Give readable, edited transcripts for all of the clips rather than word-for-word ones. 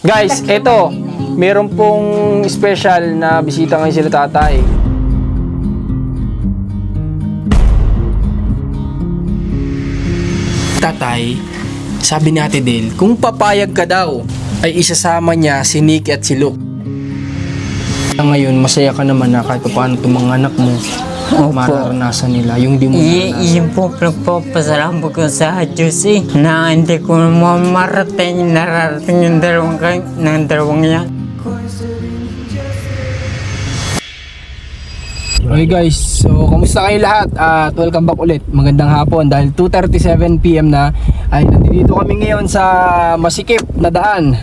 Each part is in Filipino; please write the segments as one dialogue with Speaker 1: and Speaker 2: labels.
Speaker 1: Guys, eto, meron pong special na bisita ngayon sila tatay. Tatay, sabi ni Ate Del, kung papayag ka daw, ay isasama niya si Nick at si Luke. Ngayon, masaya ka naman na kahit paano itong mga anak mo, mararanasan nila, yung di mo naranasan.
Speaker 2: Iyon po, pinagpapasalamat ko sa Diyos na hindi ko narating yung dalawang yan.
Speaker 1: Okay guys, so kamusta kayo lahat? At welcome back ulit. Magandang hapon dahil 2:37 PM na ay nandito kami ngayon sa masikip na daan.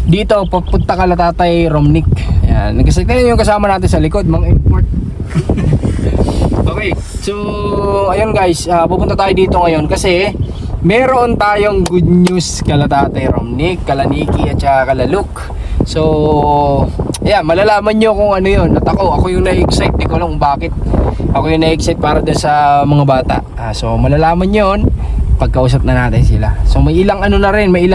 Speaker 1: Dito papunta kala Tatay Romnick. Ayan, nagkasakyan yung kasama natin sa likod, mga import. Okay, so ayun guys, pupunta tayo dito ngayon kasi meron tayong good news kala Tatay Romnick, kala Nikki at saka kala Luke. So, yeah, malalaman nyo kung ano yun. At ako yung na-excite, di ko alam kung bakit. Ako yung na-excite para dun sa mga bata. So, malalaman nyo yun pagkausap na natin sila. So, may ilang ano na rin, may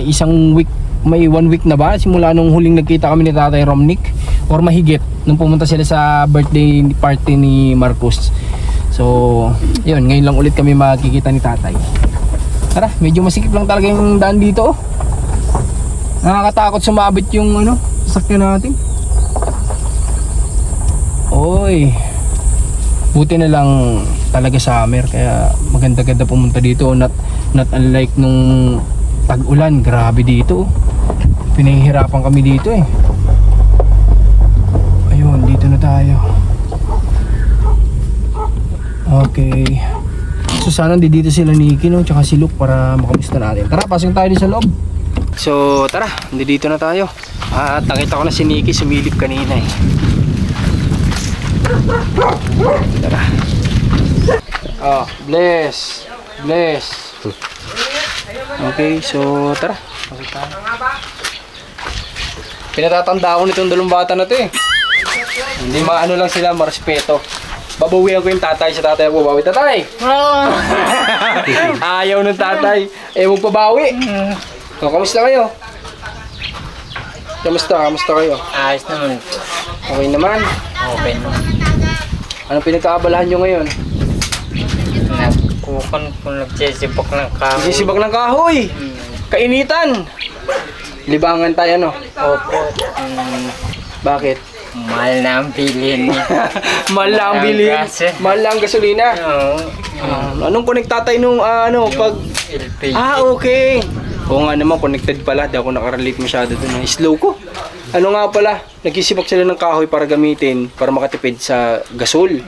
Speaker 1: isang week, may 1 week na ba? Simula nung huling nagkita kami ni Tatay Romnick or mahigit nung pumunta sila sa birthday party ni Marcos. So, yun, ngayon lang ulit kami makikita ni Tatay. Tara, medyo masikip lang talaga yung daan dito, oh. Nakakatakot sumabit yung sasakyan natin. Oy. Buti na lang talaga summer kaya maganda-ganda pumunta dito. Not unlike nung tag-ulan, grabe dito. Pinahihirapan kami dito eh. Ayun, dito na tayo. Okay. So sana dito sila ni Kino tsaka si Luke para makamusta natin. Tara, pasok tayo din sa loob. So tara, dito na tayo. At nakita ko na si Nikki sumilip kanina eh. Tara. Oh, bless. Okay, so tara. Pasok tayo. Pinatatanda ko nitong dalawang bata na to eh. Hindi maano lang sila, marespeto. Babawian ko yung tatay sa tatay ako. Babawi, tatay! Ayaw ng tatay. Magpabawi. So, kamusta kayo? Kamusta kayo?
Speaker 2: Ayos naman.
Speaker 1: Okay naman?
Speaker 2: Okay naman.
Speaker 1: Anong pinagkaabalahan nyo ngayon?
Speaker 2: Nagsisibak ng kahoy.
Speaker 1: Nagsisibak ng kahoy! Kainitan! Libangan tayo, ano?
Speaker 2: Opo.
Speaker 1: Bakit?
Speaker 2: Mahal na ang bilhin niya.
Speaker 1: Mahal lang ang bilhin. Mahal lang ang gasolina.
Speaker 2: Oo.
Speaker 1: Anong connect tatay nung pag...
Speaker 2: LPG.
Speaker 1: Okay. Oo nga naman, connected pala. Di ako nakarelate masyado dun. Slow ko. Ano nga pala, nagsisibak sila ng kahoy para gamitin, para makatipid sa gasol.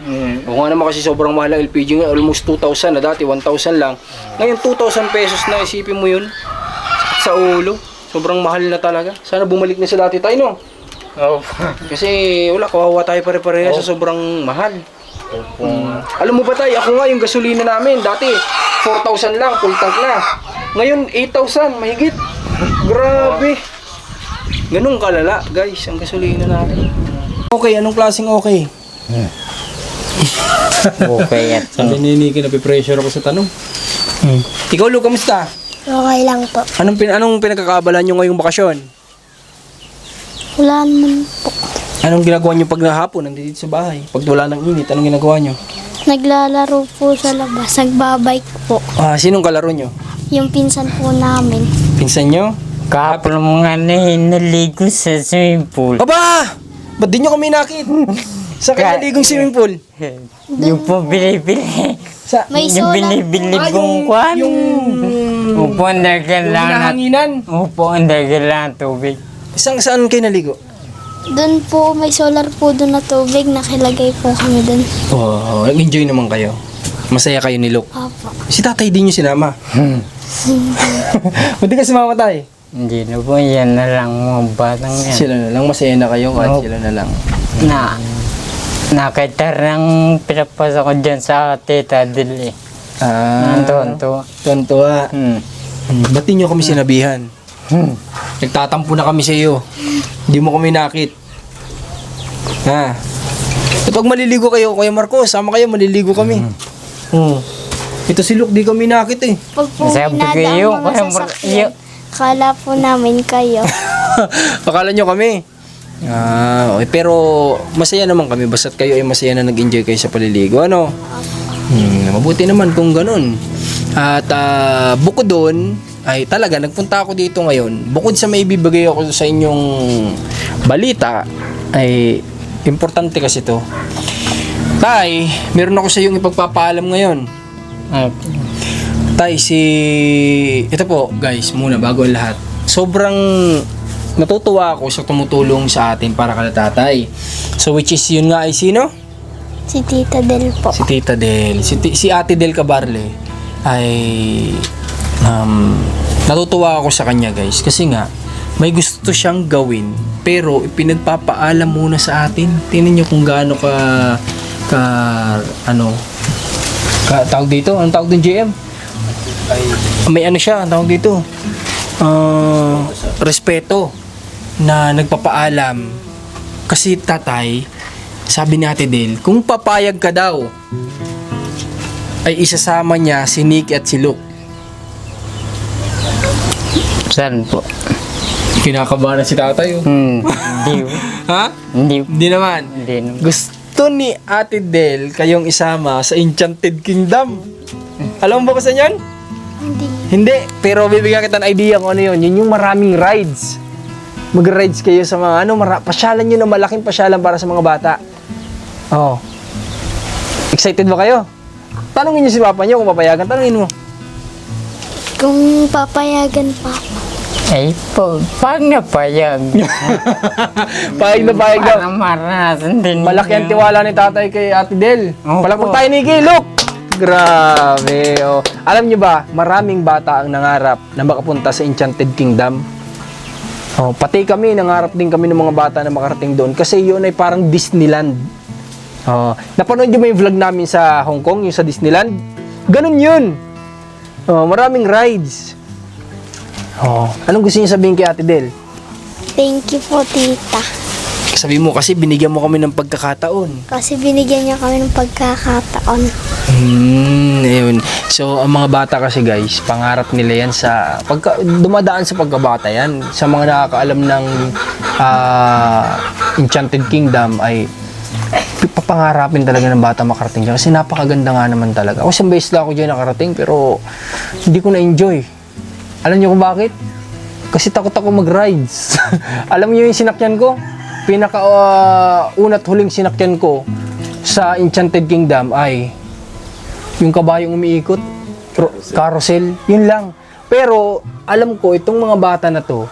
Speaker 1: Oo nga naman kasi sobrang mahal ang LPG nga. Almost 2,000 na dati, 1,000 lang. Ngayon 2,000 pesos na, isipin mo yun. Sakit sa ulo. Sobrang mahal na talaga. Sana bumalik na sa dati tayo, no?
Speaker 2: Oh.
Speaker 1: Kasi wala, kawawa tayo pare-pareha sa sobrang mahal. Alam mo ba tayo, ako nga yung gasolina namin dati 4,000 lang, full tank na. Ngayon 8,000, mahigit. Grabe. Ganun kalala guys ang gasolina natin. Okay, anong klaseng okay?
Speaker 2: Okay yan.
Speaker 1: Sabi ni Nikki, napipressure ako sa tanong. Ikaw Lu, kamusta?
Speaker 3: Okay lang po.
Speaker 1: Anong pinagkakaabalahan nyo ngayong bakasyon?
Speaker 3: Wala naman po.
Speaker 1: Anong ginagawa nyo pag nahapon, nandito sa bahay? Pag wala ng init, anong ginagawa nyo?
Speaker 3: Naglalaro po sa labas. Nagbabike po.
Speaker 1: Sinong kalaro nyo?
Speaker 3: Yung pinsan po namin.
Speaker 1: Pinsan nyo?
Speaker 2: Kahapon mga naligo sa swimming pool.
Speaker 1: Aba! Ba't di nyo kami nakit? Sa kaniligong swimming pool?
Speaker 2: Yung po binibili.
Speaker 1: Sa
Speaker 3: May
Speaker 2: Yung
Speaker 3: solar
Speaker 2: binibili
Speaker 3: po.
Speaker 2: kong kwan.
Speaker 1: yung
Speaker 2: Upo, ang dagal lang na.
Speaker 1: hinahanginan.
Speaker 2: Upo, ang dagal lang na tubig.
Speaker 1: Saan kayo naligo?
Speaker 3: Doon po, may solar po doon na tubig. Nakilagay po kami doon.
Speaker 1: Oh, enjoy naman kayo. Masaya kayo ni Luke.
Speaker 3: Opo.
Speaker 1: Si tatay din nyo sinama. Buti ka sumama tayo.
Speaker 2: Hindi na po, yan na lang mga batang yan.
Speaker 1: Sila na lang, masaya na kayo kahit
Speaker 2: Oh.
Speaker 1: sila na lang.
Speaker 2: Nakita ng pinapasok ko dyan sa tita Dili. Tonto.
Speaker 1: Tontuwa. Ba't di nyo kami sinabihan? Nagtatampo na kami sa iyo. Hindi mo kami nakit. Ha? E pag maliligo kayo, Kuya Marcos, sama kayo, maliligo kami. Ito si Luke, di kami nakit eh.
Speaker 3: Pag po
Speaker 2: Sabi ko
Speaker 3: minadaan
Speaker 2: iyo,
Speaker 3: mga
Speaker 2: kaya
Speaker 3: sasakyan, kala po namin kayo.
Speaker 1: Akala nyo kami. Okay. Pero masaya naman kami basta't kayo ay masaya na nag-enjoy kayo sa paliligo. Ano? Mabuti naman kung ganun. At bukod doon, ay talaga nagpunta ako dito ngayon. Bukod sa may bibigay ako sa inyong balita, ay importante kasi to. Tay, meron ako sa iyong ipagpapaalam ngayon. Tay, ito po guys, muna bago ang lahat. Sobrang natutuwa ako sa tumutulong sa atin para kala tatay. So which is yun nga ay sino?
Speaker 3: Si Tita Del po.
Speaker 1: Si Tita Del. Si Ate Del Cabarle ay natutuwa ako sa kanya guys. Kasi nga, may gusto siyang gawin pero ipinagpapaalam muna sa atin. Tingnan nyo kung gaano tawag dito? Anong tawag din GM? May ano siya, ang tawag dito? Respeto na nagpapaalam. Kasi tatay, sabi ni Ate Del, kung papayag ka daw, ay isasama niya si Nick at si Luke.
Speaker 2: Saan po?
Speaker 1: Kinakabahan na si tatay.
Speaker 2: Hindi.
Speaker 1: Ha?
Speaker 2: Hindi.
Speaker 1: Hindi naman.
Speaker 2: Hindi.
Speaker 1: Gusto ni Ate Del kayong isama sa Enchanted Kingdom. Alam mo ba kung saan yan? Hindi. Pero bibigyan kita ng idea kung ano yun. Yun yung maraming rides. Mag-rides kayo sa mga pasyalan nyo na malaking pasyalan para sa mga bata. Oh. Excited ba kayo? Tanungin nyo si papa nyo kung papayagan. Tanungin mo.
Speaker 3: Kung papayagan pa.
Speaker 2: Ay po, pag napayag.
Speaker 1: Payag na payag daw.
Speaker 2: Para maranasan din.
Speaker 1: Malaki ang tiwala ni tatay kay Ate Del.
Speaker 2: Opo.
Speaker 1: Palakpak tayo, Nikki. Look! Grabe. Oh. Alam nyo ba, maraming bata ang nangarap na makapunta sa Enchanted Kingdom. Oh, pati kami, nangarap din kami ng mga bata na makarating doon. Kasi yun ay parang Disneyland. Oh, napanood nyo ba yung vlog namin sa Hong Kong, yung sa Disneyland? Ganun yun. Oh, maraming rides. Oh, anong gusto niyo sabihin kay Ate Del?
Speaker 3: Thank you po, Tita.
Speaker 1: Sabi mo kasi binigyan mo kami ng pagkakataon.
Speaker 3: Kasi binigyan niya kami ng pagkakataon.
Speaker 1: Ayun. So, ang mga bata kasi guys, pangarap nila yan sa dumadaan sa pagkabata yan. Sa mga nakakaalam ng Enchanted Kingdom ay papangarapin talaga ng bata makarating dyan. Kasi napakaganda nga naman talaga. Ako isang beses lang ako dyan nakarating pero hindi ko na-enjoy. Alam niyo kung bakit? Kasi takot ako mag-rides. Alam niyo yung sinakyan ko? Una't huling sinakyan ko sa Enchanted Kingdom ay yung kabayong umiikot, carousel, yun lang. Pero alam ko itong mga bata na to,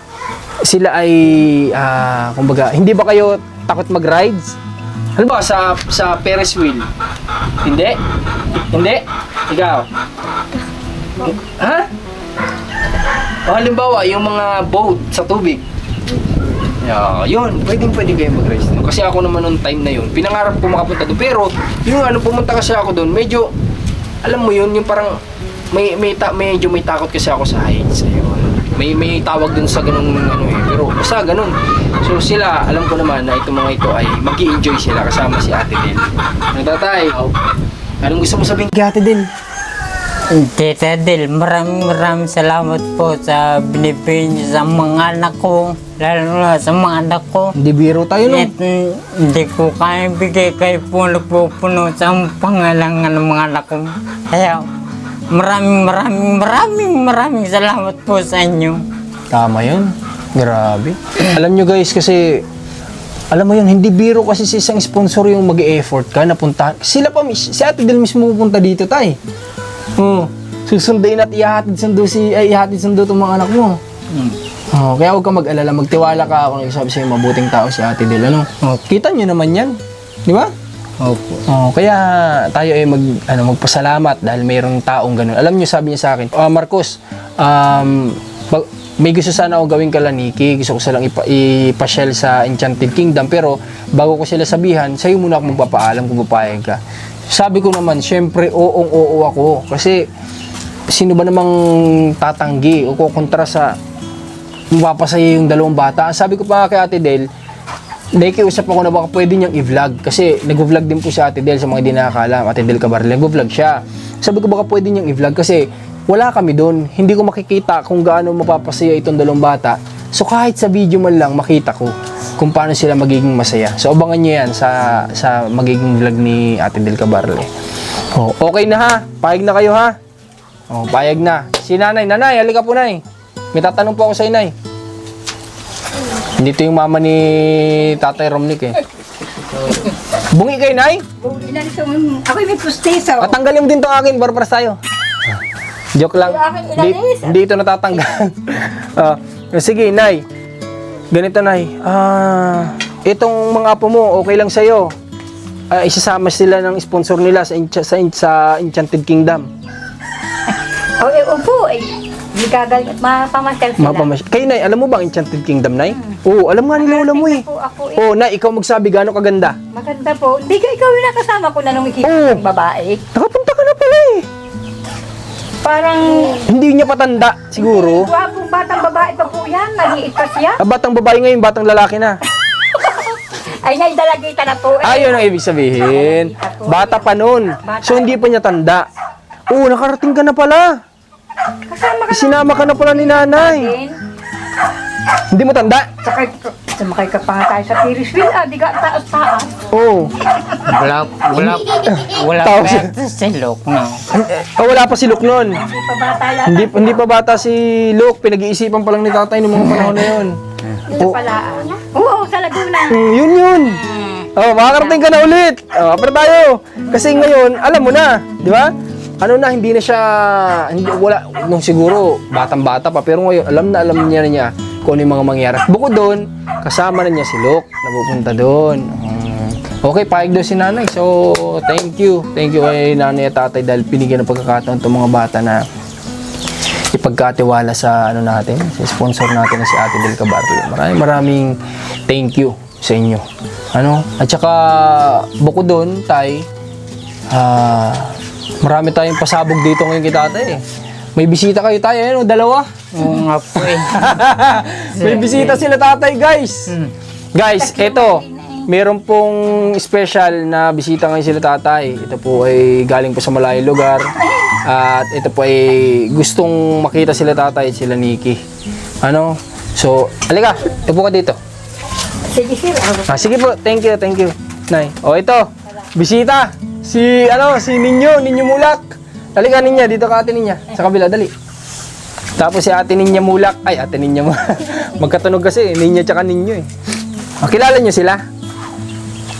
Speaker 1: sila ay kumbaga, hindi ba kayo takot mag-rides? Ano ba sa Ferris wheel? Hindi? Hindi? Ikaw? Ha? O halimbawa, yung mga boat sa tubig. Yun, pwedeng kayo mag-rides. Kasi ako naman noong time na yun, pinangarap ko makapunta doon. Pero, yung pumunta kasi ako doon, medyo, alam mo yun, yung parang, medyo may takot kasi ako sa heights. Ayun. May tawag dun sa ganung pero basta ganun. So sila, alam ko naman na itong mga ito ay mag-i-enjoy sila kasama si Ate Del. Nagtatay, anong gusto mo sabihin kay Ate Del?
Speaker 2: Tita Del, maraming salamat po sa binibigay niyo sa mga anak ko. Lalo na sa mga anak ko.
Speaker 1: Hindi biro tayo no?
Speaker 2: Hindi ko kaya bigay kayo po nagpupuno sa pangalangan ng mga anak ko. Kaya maraming salamat po sa inyo.
Speaker 1: Tama yun. Grabe. Alam nyo guys kasi, alam mo yun, hindi biro kasi si isang sponsor yung mag-e-effort ka na punta. Sila pa, si Ate Del mismo pupunta dito tay. Susundayin at ihatid sundo itong mga anak mo. Kaya huwag ka mag-alala, magtiwala ka. Ako nagsasabi sa'yo, mabuting tao si Ate Del. Kita nyo naman yan. Di ba?
Speaker 2: Opo.
Speaker 1: Kaya tayo ay magpasalamat dahil mayroong taong ganun. Alam nyo, sabi niya sa akin, Marcos, may gusto sana akong gawin kala Nikki. Gusto ko silang ipasyal sa Enchanted Kingdom. Pero bago ko sila sabihan, sa'yo muna ako magpapaalam kung papayag ka. Sabi ko naman, syempre, oo ako. Kasi, sino ba namang tatanggi o kukontra sa mapapasaya yung dalawang bata? Sabi ko pa kay Ate Del, nakikiusap ako na baka pwede niyang i-vlog. Kasi, nag-vlog din po si Ate Del sa mga di nakakaalam. Ate Del Cabarle, nag-vlog siya. Sabi ko baka pwede niyang i-vlog kasi wala kami doon. Hindi ko makikita kung gaano mapapasaya itong dalawang bata So kahit sa video man lang makita ko kung paano sila magiging masaya. So abangan nyo yan sa magiging vlog ni Ate Del Cabarle. Oh, okay na ha? Payag na kayo ha? Oh, payag na. Si Nanay, halika po Nay. May tatanong po ako sa Inay. Dito yung mama ni Tatay Romnick eh. Bungi kayo, Nay?
Speaker 4: Ako may pustiso.
Speaker 1: Patanggalin mo din itong akin, para tayo. Joke lang. Hindi ito natatanggal. Sige, Nay. Ganito, Nay. Itong mga apo mo, okay lang sa'yo. Isasama sila ng sponsor nila sa Enchanted Kingdom.
Speaker 4: Opo, hindi gagaling, mapamasyal sila.
Speaker 1: Kayo, Nay, alam mo ba ang Enchanted Kingdom, Nay? Oo, alam nga ni Lola mo eh.
Speaker 4: Po ako
Speaker 1: Oo, Nay, ikaw magsabi gano'ng kaganda.
Speaker 4: Maganda po. Hindi ka ikaw yung nakasama ko na nung ikikita ng babae.
Speaker 1: Nakapunta ka na pala eh.
Speaker 4: Parang,
Speaker 1: Hindi niya patanda, siguro.
Speaker 4: gwapong batang babae pa po yan. Maliit pa siya.
Speaker 1: Batang babae ngayon, batang lalaki na.
Speaker 4: Ay, naidalagita na po.
Speaker 1: Ayun ang ibig sabihin. Bata pa nun. So, hindi pa niya tanda. Oo, nakarating ka na pala.
Speaker 4: Kasama ka
Speaker 1: Sinama ka na pala ni Nanay.
Speaker 4: din.
Speaker 1: Hindi mo tanda?
Speaker 4: Sumakay ka pa nga tayo sa Ferriswheel. Di ka taas-taas.
Speaker 1: Oo.
Speaker 2: Wala
Speaker 1: Tawag
Speaker 2: pa ito si Luke, no?
Speaker 1: Wala pa si Luke nun.
Speaker 4: Hindi pa bata yan.
Speaker 1: Hindi pa bata si Luke. Pinag-iisipan pa lang ni tatay noong mga panahon na yun.
Speaker 4: Ito pala. Oo, sa Laguna.
Speaker 1: Yun. Makakarating ka na ulit. Pero tayo. Kasi ngayon, alam mo na. Di ba? Ano na, hindi na siya, nung siguro, batang-bata pa. Pero ngayon, alam niya kung ano yung mga mangyari. Bukod doon, kasama na niya si Luke. Napupunta doon. Okay, payag doon si Nanay. So, thank you. Thank you kay Nanay at Tatay dahil pinigyan ng pagkakataon itong mga bata na ipagkatiwala sa natin, sa sponsor natin na si Ate Del Cabarle. Maraming thank you sa inyo. At saka bukod doon, Tay, marami tayong pasabog dito ngayon kay Tatay eh. May bisita kayo tayo, dalawa.
Speaker 2: Oo nga po eh.
Speaker 1: May bisita sila Tatay, guys. Guys, eto, meron pong special na bisita ngayon sila Tatay. Ito po ay galing po sa malayong lugar. At ito po ay gustong makita sila Tatay at sila Nikki. So, alika, upo ka dito.
Speaker 4: Sige, sir.
Speaker 1: Sige po, thank you, Nay. Ito, bisita. Si Ninyo Mulak. Halika Ninya, dito ka Ate Ninya. Sa kabila, dali. Tapos si Ate Ninya Mulak. Ay, Ate Ninya Mulak. Magkatunog kasi, Ninya tsaka Ninyo eh. Kilala nyo sila?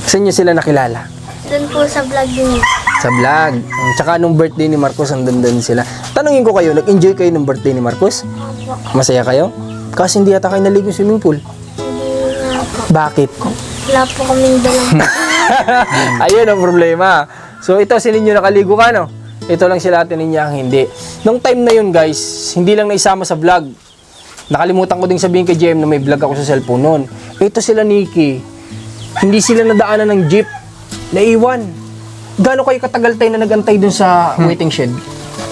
Speaker 1: Saan nyo sila nakilala?
Speaker 3: Doon po sa vlog niyo.
Speaker 1: Sa vlog. Tsaka nung birthday ni Marcos, andun sila. Tanungin ko kayo, nag-enjoy kayo nung birthday ni Marcos? Masaya kayo? Kasi hindi yata kayo naligo sa swimming pool.
Speaker 3: Hindi nga po.
Speaker 1: Bakit?
Speaker 3: Wala po kaming dalang.
Speaker 1: Ayun ang problema. So ito, si Ninyo nakaligo ka, no? Ito lang sila Ate Ninya ang hindi. Nung time na yun, guys, hindi lang naisama sa vlog. Nakalimutan ko ding sabihin kay JM na may vlog ako sa cellphone noon. Ito sila Nikki. Hindi sila nadaanan ng jeep. Naiwan. Gaano kayo katagal tayo na nagantay dun sa waiting shed?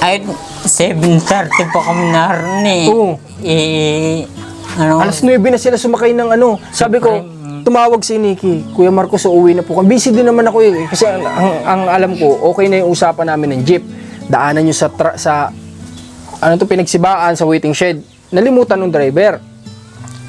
Speaker 2: Ay, 7:30 pa kami naroon eh.
Speaker 1: Oo. Alas 9 na sila sumakay ng Sabi ko, tumawag si Nikki, Kuya Marcos, uuwi na po kami. Busy din naman ako eh. Kasi ang alam ko, okay na yung usapan namin ng jeep. Daanan nyo sa pinagsibaan, sa waiting shed. Nalimutan ng driver.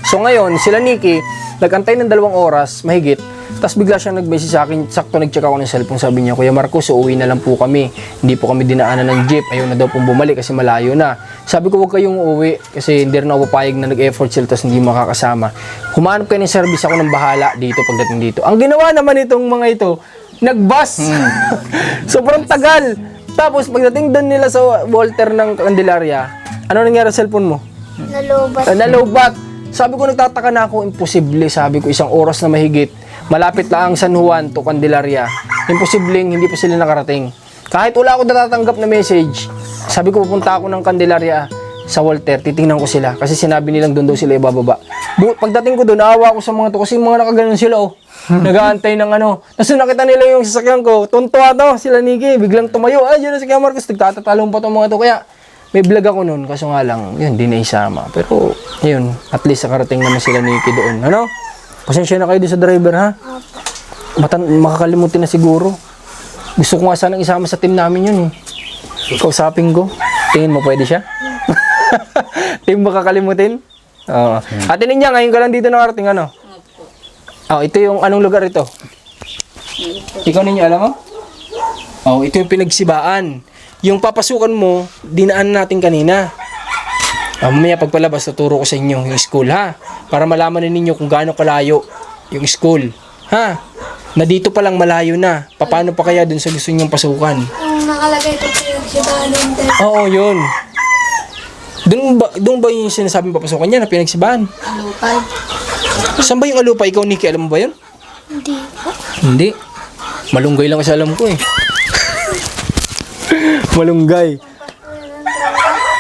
Speaker 1: So ngayon, sila Nikki, nagantay ng 2 oras, mahigit. Tapos bigla siyang nag-message sa akin, sakto nag-check ako ng cellphone, sabi niya, Kuya Marcos, uuwi na lang po kami. Hindi po kami dinaanan ng jeep. Ayaw na daw pong bumalik kasi malayo na. Sabi ko, huwag kayong uuwi kasi hindi rin ako papayag na nag-effort sila tapos hindi makakasama. Humanap kayo ng service, ako ng bahala dito pagdating dito. Ang ginawa naman itong mga ito, nag-bus. Sobrang tagal. Tapos pagdating doon nila sa Walter ng Candelaria, ano nangyari sa cellphone mo?
Speaker 3: Nalobat.
Speaker 1: Nalobat. Sabi ko, nagtataka na ako, imposible. Sabi ko, 1 oras na mahigit. Malapit lang ang San Juan to Candelaria. Imposibleng hindi pa sila nakarating. Kahit wala ako natatanggap na message, sabi ko, pupunta ako ng Candelaria sa Walter, titingnan ko sila. Kasi sinabi nilang doon daw sila ibababa. Pagdating ko doon, naawa ako sa mga to. Kasi mga nakaganon sila, nag-aantay ng Tapos nakita nila yung sasakyan ko. Tuntua to, sila Nikki. Biglang tumayo. Ay, yun na si Kuya Marcos. Nagtatatalong pa itong mga to. Kaya, may vlog ako noon. Kaso nga lang, yun, di naisama. Pero, yun, at least nakarating naman sila Nikki doon. Pasensya na kayo din sa driver, ha? Makakalimutin na siguro. Gusto ko nga sanang isama sa team namin yun, eh. Kausapin ko. Tingin mo pwede siya? Team makakalimutin? Oo. Ate Ninya, ngayon ka lang dito nakarating, ano? Oh, ito yung anong lugar ito? Ikaw Ninya, alam mo? Oh, ito yung pinagsibaan. Yung papasukan mo, dinaan natin kanina. Mamaya pagpalabas, tuturo ko sa inyo yung school, ha? Para malaman ninyo kung gaano kalayo yung school. Ha? Na dito pa lang malayo na. Paano pa kaya dun sa gusto nyong pasukan?
Speaker 3: Yung nakalagay ko pinagsibahan din.
Speaker 1: Oo, yun. Doon ba yung sinasabing papasukan niya na pinagsibahan?
Speaker 3: Alupay.
Speaker 1: Saan ba yung Alupay? Ikaw, Nikki, alam mo ba yun?
Speaker 3: Hindi po.
Speaker 1: Hindi. Malunggay lang kasi alam ko eh. Malunggay.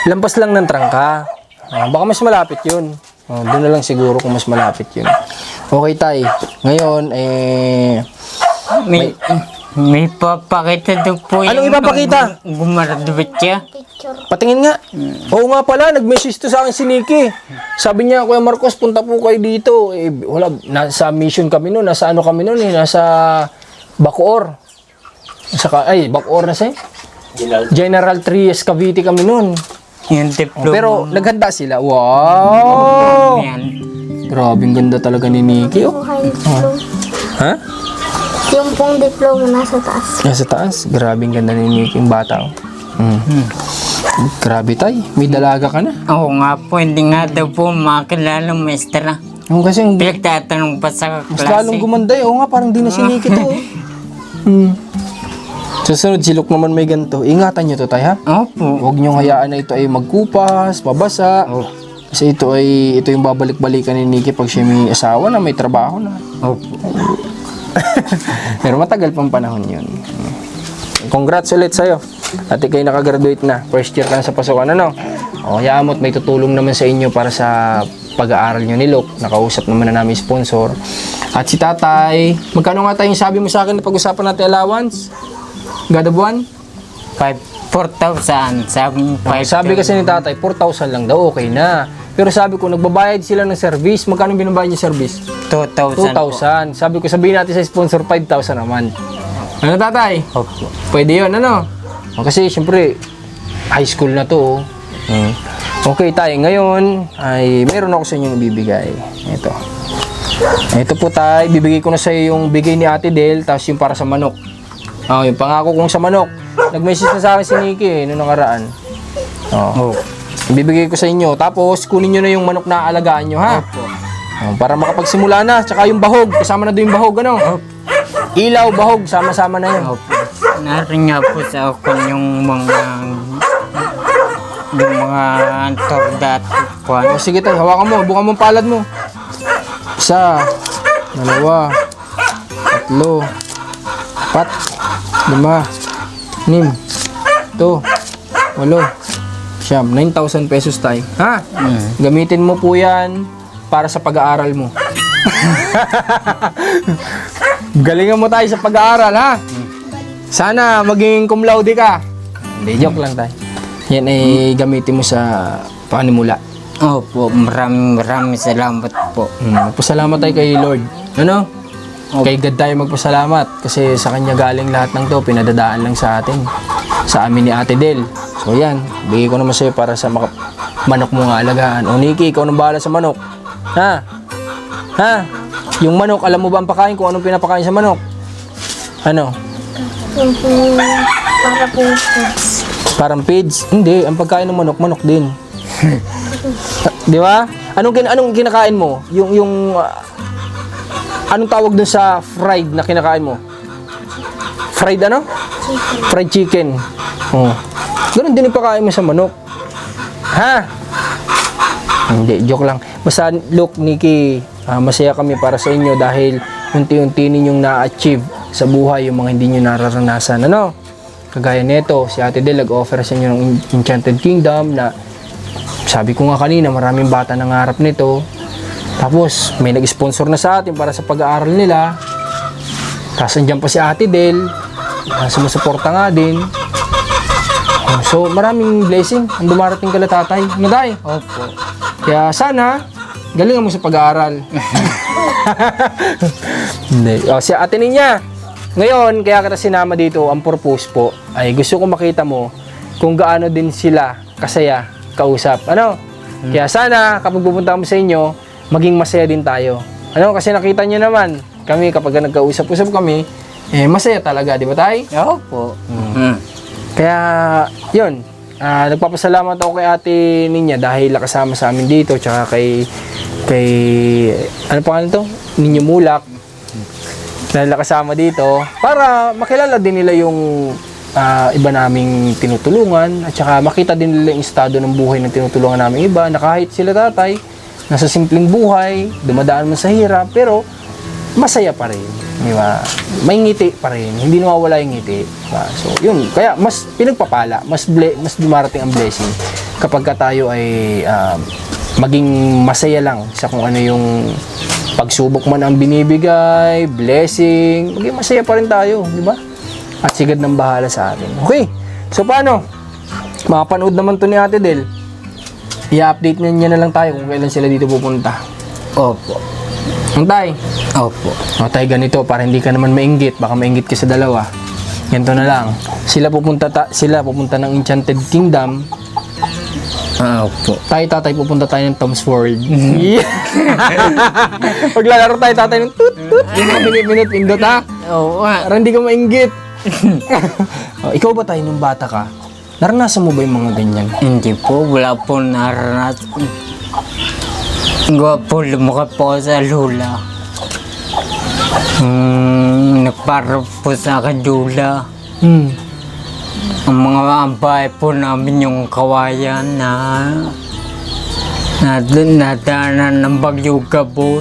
Speaker 1: Lampas lang ng trangka. Baka mas malapit yun. Doon na lang siguro kung mas malapit yun. Okay, tay. Ngayon,
Speaker 2: May papakita daw po
Speaker 1: Anong ipapakita?
Speaker 2: Gumaradwit siya.
Speaker 3: Picture.
Speaker 1: patingin nga. Oo nga pala, nag-message to sa akin si Nikki. Sabi niya, Kuya Marcos, punta po kayo dito. Wala, nasa mission kami noon. Nasa ano kami noon eh. Nasa Bacoor. Bacoor na siya. General Trias Cavite kami noon.
Speaker 2: Yung diploma.
Speaker 1: Pero naghanda sila. Wow!
Speaker 2: Yan.
Speaker 1: Grabing ganda talaga ni Nikki. Oh.
Speaker 3: Yung high diploma.
Speaker 1: Ha?
Speaker 3: Yung pong diploma nasa taas.
Speaker 1: Nasa taas. Grabing ganda ni Nikki yung bata. Oh. Grabe tay. May dalaga ka na.
Speaker 2: Oo nga po, hindi nga daw po makilala maestra.
Speaker 1: Yung kasi
Speaker 2: Pinagtatanong pa sa
Speaker 1: mas lalong
Speaker 2: klase.
Speaker 1: gumanda eh. Oo nga, parang di na si Nikki to. Susunod, si Luke naman may ganito. Ingatan nyo to tay ha.
Speaker 2: Opo.
Speaker 1: Huwag nyo hayaan na ito ay magkupas, mabasa. Kasi ito yung babalik-balikan ni Nikki pag siya may asawa na, may trabaho na.
Speaker 2: Opo.
Speaker 1: Pero matagal pang panahon yun. Congrats ulit sa'yo. At ikay nakagraduate na. First year ka na sa pasukan, ano? O, yamot, may tutulong naman sa inyo para sa pag-aaral nyo ni Luke. Nakausap naman na namin sponsor. At si tatay, magkano nga tayo yung sabi mo sa akin na pag-usapan natin allowance? Gada buwan?
Speaker 2: 4,000. Sabi 5,000.
Speaker 1: Sabi kasi ni tatay, 4,000 lang daw, okay na. Pero sabi ko, nagbabayad sila ng service. Magkano binabayad yung service?
Speaker 2: 2,000 po.
Speaker 1: 2,000. Sabi ko, sabihin natin sa sponsor, 5,000 naman. Ano tatay?
Speaker 2: Opo.
Speaker 1: Pwede yun, ano? Kasi syempre, high school na to. Okay tayo, ngayon ay meron ako sa inyong ibibigay. Ito po tayo, bibigay ko na sa iyo yung bigay ni Ate Del, tapos yung para sa manok. Yung pangako kong sa manok. Nag-message na sa akin si Nikki noong nakaraan. Ibibigay ko sa inyo. Tapos, kunin nyo na yung manok na alagaan nyo, ha? Para makapagsimula na. Tsaka yung bahog. Kasama na doon yung bahog, ano? Ilaw, bahog. Sama-sama na yun.
Speaker 2: Opo. Narin nga po sa akin yung mga torda at kuwan.
Speaker 1: Sige tayo, hawakan mo. Bukan mo ang palad mo. 1, 2, 3, 4, 5, 6, 7, 8, 9,000 pesos tayo. Ha? Gamitin mo po yan para sa pag-aaral mo. Galingan mo tayo sa pag-aaral, ha? Sana maging cum laude ka. Hindi, joke lang tayo. Yan ay gamitin mo sa panimula.
Speaker 2: Opo, maraming salamat po.
Speaker 1: Magpasalamat tayo kay Lord. Ano? Kay God tayo magpasalamat. Kasi sa Kanya galing lahat ng to. Pinadadaan lang sa atin. Sa amin ni Ate Del. So yan, bigay ko naman sa'yo para sa manok mo nga alagaan. O Nikki, ikaw nang bahala sa manok. Ha? Ha? Yung manok, alam mo ba ang pakain kung anong pinapakain sa manok? Ano?
Speaker 3: Yung pong para po foods.
Speaker 1: Parang pigs? Hindi, ang pagkain ng manok, manok din. Di ba? Anong kinakain mo? Anong tawag dun sa fried na kinakain mo? Fried ano? Fried chicken. Ganun din ipakain mo sa manok. Ha? Hindi, joke lang. Basta, look, Nikki, masaya kami para sa inyo dahil unti-unti ninyong na-achieve sa buhay yung mga hindi nyo nararanasan. Ano? Kagaya nito, si Ate Del nag-offer sa inyo ng Enchanted Kingdom na sabi ko nga kanina, maraming bata nangarap nito. Tapos, may nag-sponsor na sa atin para sa pag-aaral nila. Tapos, andyan pa si Ate Del. Sumusuporta nga din. So, maraming blessing ang dumarating kala tatay. Ano tayo?
Speaker 2: Opo.
Speaker 1: Kaya sana, galingan mo sa pag-aaral. Hindi. Si Ate Ninya, ngayon, kaya kita sinama dito, ang purpose po, ay gusto ko makita mo kung gaano din sila kasaya kausap. Ano? Kaya sana kapag pupunta kami sa inyo, maging masaya din tayo. Ano, kasi nakita nyo naman, kami kapag nagkausap-usap kami, masaya talaga, di ba tay?
Speaker 2: Opo.
Speaker 1: Kaya, yun. Nagpapasalamat ako kay ate Ninya dahil nakasama sa amin dito, tsaka kay ano pangalan to? Ninyo Mulak. Dahil nakasama dito, para makilala din nila yung iba naming tinutulungan, at saka makita din nila yung estado ng buhay ng tinutulungan namin iba, na kahit sila tatay, nasa simpleng buhay, dumadaan man sa hirap, pero masaya pa rin, di ba? May ngiti pa rin, hindi nawawala yung ngiti, diba? So, yun, kaya mas pinagpapala, mas dumarating ang blessing kapag ka tayo ay maging masaya lang sa kung ano yung pagsubok man ang binibigay, blessing, maging masaya pa rin tayo, di ba? At sigad ng bahala sa atin. Okay, so paano? Makapanood naman to ni Ate Del. I-update niya na lang tayo kung kailan sila dito pupunta.
Speaker 2: Opo.
Speaker 1: Antay.
Speaker 2: Opo.
Speaker 1: O tayo ganito para hindi ka naman mainggit, baka mainggit ka sa dalawa. Ganito na lang. Sila pupunta ng Enchanted Kingdom.
Speaker 2: Opo.
Speaker 1: Tayo tatay pupunta tayo ng Tom's World. Yeah. Paglalaro tayo tatay ng tut tut. Yung mga minute pindot ha.
Speaker 2: Oo.
Speaker 1: Para hindi ka mainggit. Ikaw ba tayo nung bata ka? Naranasan mo ba yung mga ganyan?
Speaker 2: Hindi po, wala po naranasan. Gawa po, lumaki po sa lula. Nagparo po sa kadula. Ang mga bahay po namin yung kawayan na nadaanan ng Bagyo Gabot.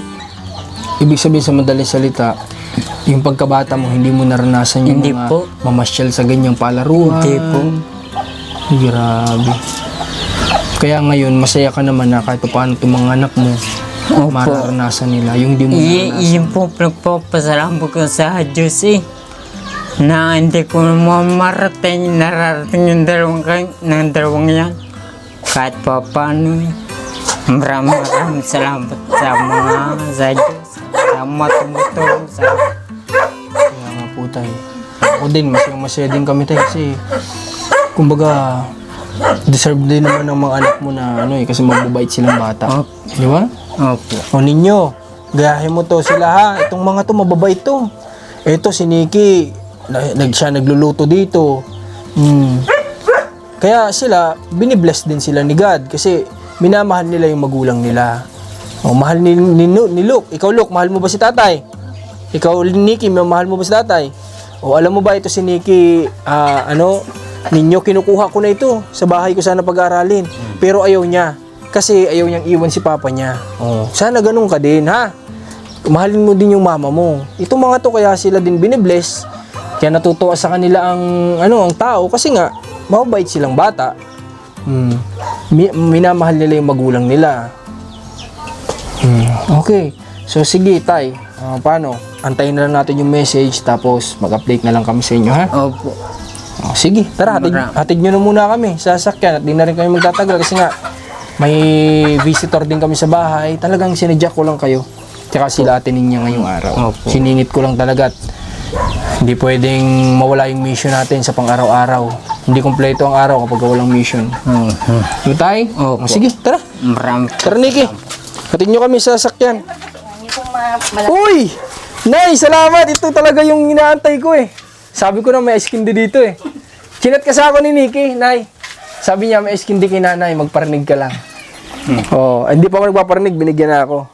Speaker 1: Ibig sabihin sa madaling salita, yung pagkabata mo, hindi mo naranasan yung
Speaker 2: Hindi
Speaker 1: mga
Speaker 2: po.
Speaker 1: mamasyal sa ganyang palaruan.
Speaker 2: Hindi po.
Speaker 1: Grabe. Kaya ngayon, masaya ka naman na kahit paano itong mga anak mo,
Speaker 2: Opo.
Speaker 1: mararanasan nila. Yung di mo naranasan.
Speaker 2: Yun po, nagpapasalamat ko sa Diyos na hindi ko nararating yung dalawang yan. Kahit pa paano maraming salamat sa Diyos. Sa mga tumutulong sa
Speaker 1: Kaya nga po tayo. Ako din, masaya din kami tayo kasi kumbaga deserve din naman ng mga anak mo na kasi mababait silang bata.
Speaker 2: Opo.
Speaker 1: Di ba?
Speaker 2: Opo.
Speaker 1: O ninyo, gayahin mo to sila ha. Itong mga to mababait to. Ito si Nikki, siya nagluluto dito. Kaya sila, binibless din sila ni God kasi minamahal nila yung magulang nila. O mahal ni Luke. Ikaw Luke, mahal mo ba si tatay? Ikaw Nikki, mahal mo ba si tatay? O alam mo ba ito si Nikki, ninyo kinukuha ko na ito sa bahay ko sana pag-aralin. Pero ayaw niya. Kasi ayaw niyang iwan si papa niya. Oh, sana ganun ka din, ha? Mahalin mo din yung mama mo. Itong mga to kaya sila din binibless. Kaya natutuwa sa kanila ang tao kasi nga mababait silang bata. Minamahal nila yung magulang nila. Okay. So sige, tay. Paano? Antayin na lang natin yung message tapos mag-update na lang kami sa inyo, ha?
Speaker 2: Opo.
Speaker 1: Sige, tara, hatid nyo na muna kami sa sasakyan at di na rin kami magtatagal kasi nga may visitor din kami sa bahay. Talagang sinadya ko lang kayo. Tsaka sila atin niya ngayong araw.
Speaker 2: Opo.
Speaker 1: Siningit ko lang talaga at hindi pwedeng mawala yung mission natin sa pang-araw-araw. Hindi kompleto ang araw kapag walang mission. Diba tayo?
Speaker 2: Opo.
Speaker 1: Sige, tara. Tara, Nikki. Hatid nyo kami sa sasakyan. Uy! Nay, salamat! Ito talaga yung inaantay ko eh. Sabi ko na may ice candy dito eh. Chinat ka sa ako ni Nikki, Nay. Sabi niya may ice candy kay nanay, magparinig ka lang. Hindi pa ako nagpaparinig, binigyan na ako.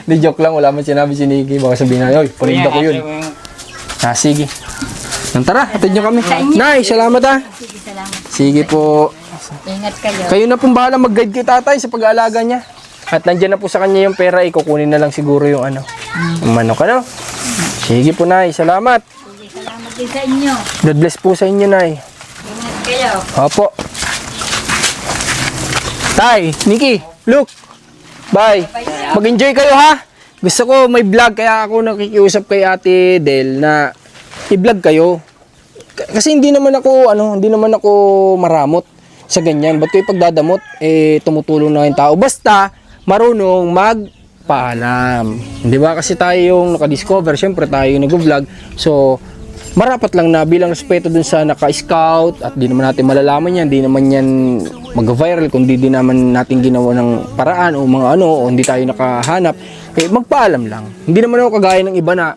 Speaker 1: Di joke lang, wala man sinabi si Nikki. Baka sabihin na, oy, parinig ako yun. Sige. Tara, hatid nyo kami. Nay, salamat ha.
Speaker 4: Sige, salamat.
Speaker 1: Sige po.
Speaker 4: Ingat kayo.
Speaker 1: Kayo na pong bahala mag-guide kay tatay sa pag-aalaga niya. At nandyan na po sa kanya yung pera, ikukunin na lang siguro yung yung manok, Sige po, Nay. Salamat.
Speaker 4: Sige, salamat din sa inyo.
Speaker 1: God bless po sa inyo, Nay.
Speaker 4: Ingat kayo.
Speaker 1: Opo. Tay, Nikki, Luke. Bye. Mag-enjoy kayo, ha? Gusto ko may vlog, kaya ako nakikiusap kay Ate Del na i-vlog kayo. Kasi hindi naman ako maramot sa ganyan. Ba't kayo pagdadamot, tumutulong na yung tao. Basta, marunong magpaalam. Di ba? Kasi tayo yung nakadiscover, syempre tayo yung nag-vlog. So, marapat lang na bilang respeto dun sa naka-scout at di naman natin malalaman yan, di naman yan mag-viral, kung di naman natin ginawa ng paraan o mga ano, o hindi tayo nakahanap, magpaalam lang. Hindi naman ako kagaya ng iba na,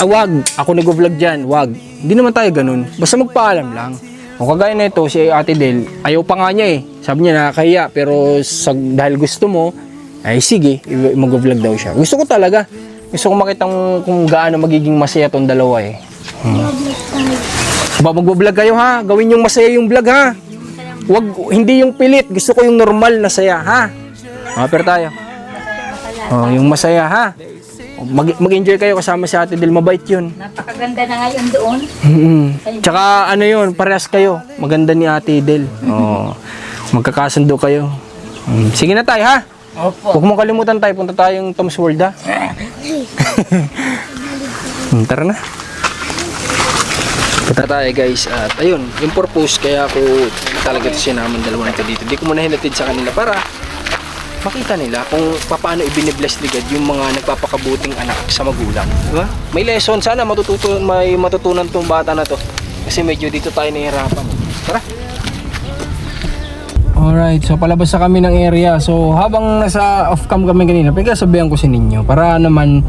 Speaker 1: wag, ako nag-vlog dyan, wag. Hindi naman tayo ganun. Basta magpaalam lang. O kagaya na ito, si Ate Del, ayaw pa nga niya eh. Sabi niya nakakahiya, pero dahil gusto mo, ay sige, mag-vlog daw siya. Gusto ko talaga. Gusto ko makita kung gaano magiging masaya tong dalawa eh. Mag-vlog kayo ha. Gawin yung masaya yung vlog ha. Wag, hindi yung pilit. Gusto ko yung normal na saya ha. Pero tayo. Yung masaya ha. Mag-enjoy kayo kasama si Ate Del. Mabait yun.
Speaker 4: Napakaganda na ngayon doon.
Speaker 1: Tsaka ano yun, parehas kayo. Maganda ni Ate Del. Magkakasundo kayo. Sige na tayo ha.
Speaker 2: Opo.
Speaker 1: Huwag mong kalimutan tayo. Punta tayong Tom's World ha. Tara na. Punta tayo guys. At ayun, yung purpose kaya ako talaga ito sinamang dalawa nito dito. Hindi ko muna hinatid sa kanila para makita nila kung paano ibinibless ni God yung mga nagpapakabuting anak sa magulang. Diba? May lesson. Sana may matutunan tong bata na to. Kasi medyo dito tayo nahihirapan. Tara. Alright, so palabas na kami ng area. So habang nasa off-cam kami kanina, pagkasabihan ko si Ninyo para naman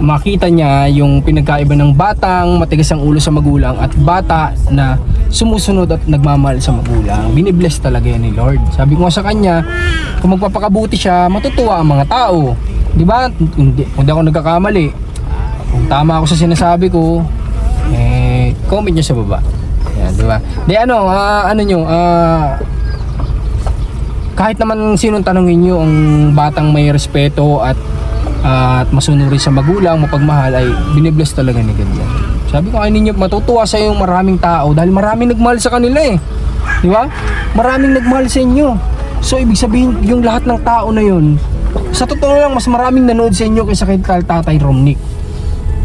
Speaker 1: makita niya yung pinagkaiba ng batang matigas ang ulo sa magulang at bata na sumusunod at nagmamahal sa magulang. Binibless talaga yan ni Lord. Sabi ko nga sa kanya, kung magpapakabuti siya, matutuwa ang mga tao. Di ba? Hindi ako nagkakamali. Kung tama ako sa sinasabi ko, comment nyo sa baba. Yan, di ba? Di kahit naman sinong tanongin nyo, ang batang may respeto at masunuri sa magulang, mapagmahal, ay binibless talaga ni God yan. Sabi ko kay Ninyo, matutuwa sa yung maraming tao dahil maraming nagmahal sa kanila eh. Di ba? Maraming nagmahal sa inyo. So ibig sabihin, yung lahat ng tao na yun, sa totoo lang, mas maraming nanood sa inyo kaysa kay Tatay Romnick.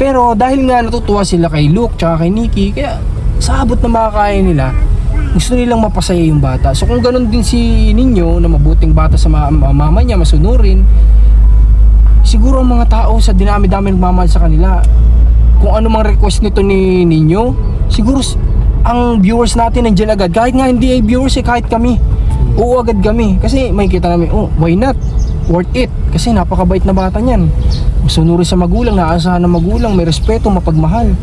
Speaker 1: Pero dahil nga natutuwa sila kay Luke tsaka kay Nikki, kaya sa abot na makakaya nila, gusto nilang mapasaya yung bata. So kung ganun din si Ninyo na mabuting bata sa mama niya, masunurin, siguro ang mga tao sa dinami-dami nagmamahal sa kanila, kung ano mang request nito ni Ninyo, siguro ang viewers natin nandiyan agad. Kahit nga hindi ay viewers kahit kami, oo agad kami. Kasi may kita namin, why not? Worth it. Kasi napakabait na bata niyan. Masunurin sa magulang, naasahan ng magulang, may respeto, mapagmahal.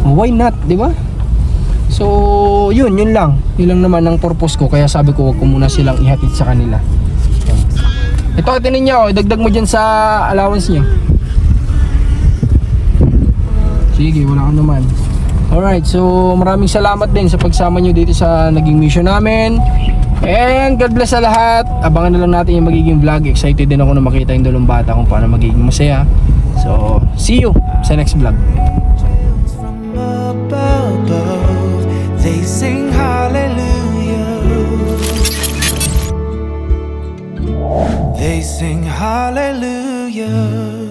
Speaker 1: Why not, di ba? So, yun lang. Yun lang naman ang purpose ko. Kaya sabi ko, wag ko muna silang ihatid sa kanila. Ito, atinin niyo, dagdag mo dyan sa allowance niyo. Sige, wala ka naman. Alright, so maraming salamat din sa pagsama nyo dito sa naging mission namin. And God bless sa lahat. Abangan na lang natin yung magiging vlog. Excited din ako na makita yung dalawang bata kung paano magiging masaya. So, see you sa next vlog.
Speaker 5: They sing hallelujah. They sing hallelujah.